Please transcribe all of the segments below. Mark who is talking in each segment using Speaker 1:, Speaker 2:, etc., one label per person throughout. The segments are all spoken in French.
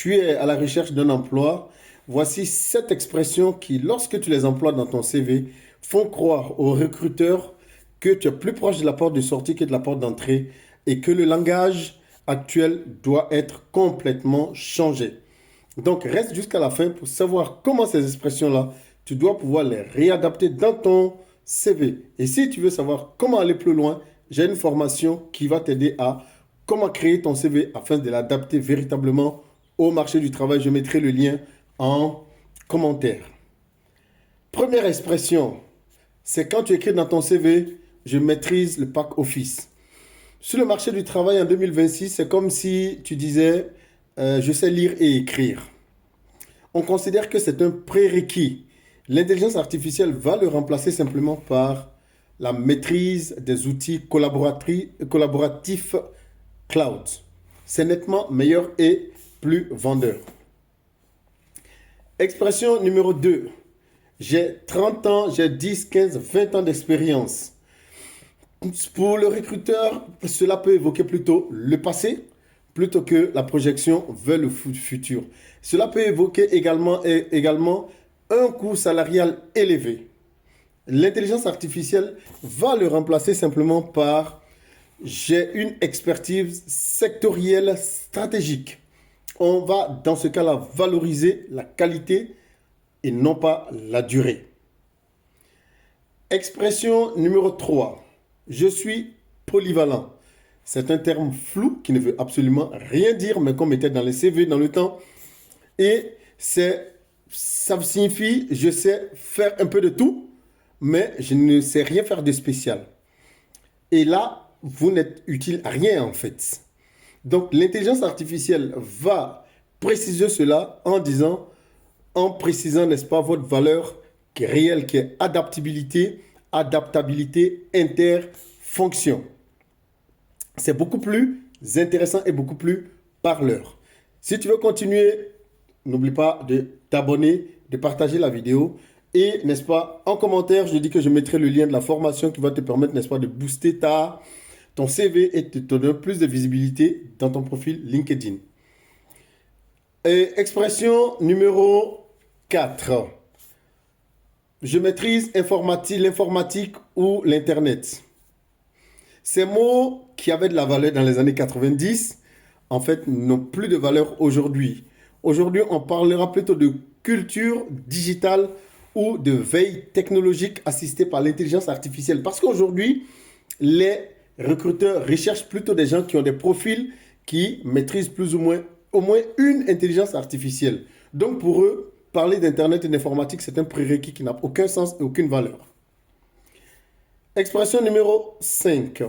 Speaker 1: Tu es à la recherche d'un emploi, voici 7 expressions qui, lorsque tu les emploies dans ton CV, font croire aux recruteurs que tu es plus proche de la porte de sortie que de la porte d'entrée et que le langage actuel doit être complètement changé. Donc, reste jusqu'à la fin pour savoir comment ces expressions-là, tu dois pouvoir les réadapter dans ton CV. Et si tu veux savoir comment aller plus loin, j'ai une formation qui va t'aider à comment créer ton CV afin de l'adapter véritablement au marché du travail. Je mettrai le lien en commentaire. Première expression, c'est quand tu écris dans ton CV, je maîtrise le pack Office. Sur le marché du travail en 2026, c'est comme si tu disais, je sais lire et écrire. On considère que c'est un prérequis. L'intelligence artificielle va le remplacer simplement par la maîtrise des outils collaboratifs cloud. C'est nettement meilleur et plus vendeur. Expression numéro 2. J'ai 30 ans, j'ai 10, 15, 20 ans d'expérience. Pour le recruteur, cela peut évoquer plutôt le passé plutôt que la projection vers le futur. Cela peut évoquer également un coût salarial élevé. L'intelligence artificielle va le remplacer simplement par j'ai une expertise sectorielle stratégique. On va dans ce cas-là valoriser la qualité et non pas la durée. Expression numéro 3. Je suis polyvalent. C'est un terme flou qui ne veut absolument rien dire, mais qu'on mettait dans les CV dans le temps. Et ça signifie je sais faire un peu de tout, mais je ne sais rien faire de spécial. Et là, vous n'êtes utile à rien en fait. Donc l'intelligence artificielle va préciser cela en précisant, n'est-ce pas, votre valeur qui est réelle, qui est adaptabilité, interfonction. C'est beaucoup plus intéressant et beaucoup plus parleur. Si tu veux continuer, n'oublie pas de t'abonner, de partager la vidéo. Et, n'est-ce pas, en commentaire, je dis que je mettrai le lien de la formation qui va te permettre, n'est-ce pas, de booster ton CV et de te donner plus de visibilité dans ton profil LinkedIn. Et expression numéro 4. Je maîtrise l'informatique ou l'Internet. Ces mots qui avaient de la valeur dans les années 90, en fait, n'ont plus de valeur aujourd'hui. Aujourd'hui, on parlera plutôt de culture digitale ou de veille technologique assistée par l'intelligence artificielle. Parce qu'aujourd'hui, les recruteurs recherchent plutôt des gens qui ont des profils qui maîtrisent plus ou moins au moins une intelligence artificielle. Donc pour eux, parler d'Internet et d'informatique, c'est un prérequis qui n'a aucun sens et aucune valeur. Expression numéro 5.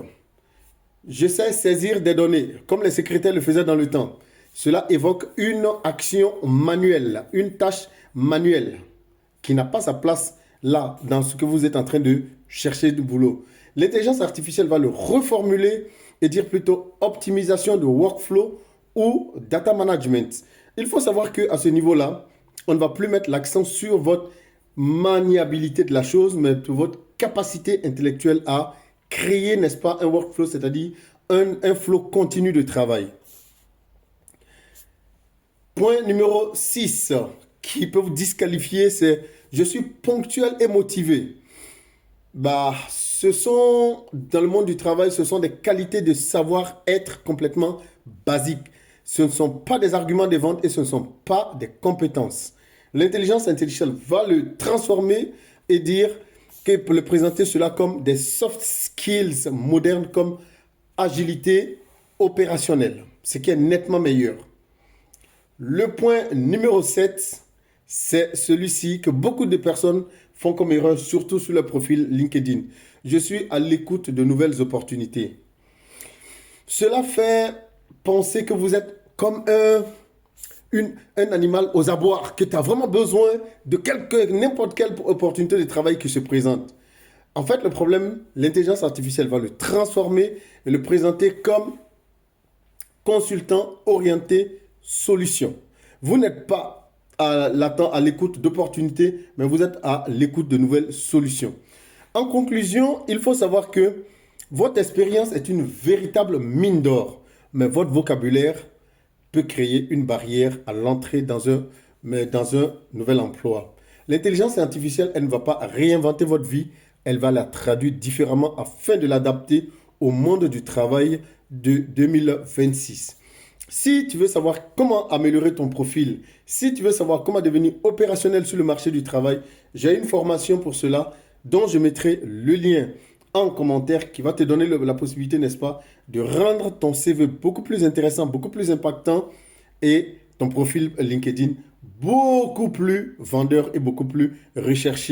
Speaker 1: Je sais saisir des données, comme les secrétaires le faisaient dans le temps. Cela évoque une action manuelle, une tâche manuelle qui n'a pas sa place là, dans ce que vous êtes en train de chercher du boulot. L'intelligence artificielle va le reformuler et dire plutôt optimisation de workflow ou data management. Il faut savoir qu'à ce niveau-là, on ne va plus mettre l'accent sur votre maniabilité de la chose, mais sur votre capacité intellectuelle à créer, n'est-ce pas, un workflow, c'est-à-dire un flow continu de travail. Point numéro 6 qui peut vous disqualifier, c'est je suis ponctuel et motivé. Ce sont, dans le monde du travail, ce sont des qualités de savoir-être complètement basiques. Ce ne sont pas des arguments de vente et ce ne sont pas des compétences. L'intelligence artificielle va le transformer et dire que pour le présenter cela comme des soft skills modernes comme agilité opérationnelle, ce qui est nettement meilleur. Le point numéro 7, c'est celui-ci que beaucoup de personnes font comme erreur, surtout sur le profil LinkedIn. Je suis à l'écoute de nouvelles opportunités. Cela fait penser que vous êtes comme un animal aux abois, que tu as vraiment besoin de n'importe quelle opportunité de travail qui se présente. En fait, le problème, l'intelligence artificielle va le transformer et le présenter comme consultant orienté solution. Vous n'êtes pas à l'écoute d'opportunités, mais vous êtes à l'écoute de nouvelles solutions. En conclusion, il faut savoir que votre expérience est une véritable mine d'or, mais votre vocabulaire peut créer une barrière à l'entrée dans un nouvel emploi. L'intelligence artificielle, elle ne va pas réinventer votre vie, elle va la traduire différemment afin de l'adapter au monde du travail de 2026. Si tu veux savoir comment améliorer ton profil, si tu veux savoir comment devenir opérationnel sur le marché du travail, j'ai une formation pour cela dont je mettrai le lien en commentaire qui va te donner la possibilité, n'est-ce pas, de rendre ton CV beaucoup plus intéressant, beaucoup plus impactant et ton profil LinkedIn beaucoup plus vendeur et beaucoup plus recherché.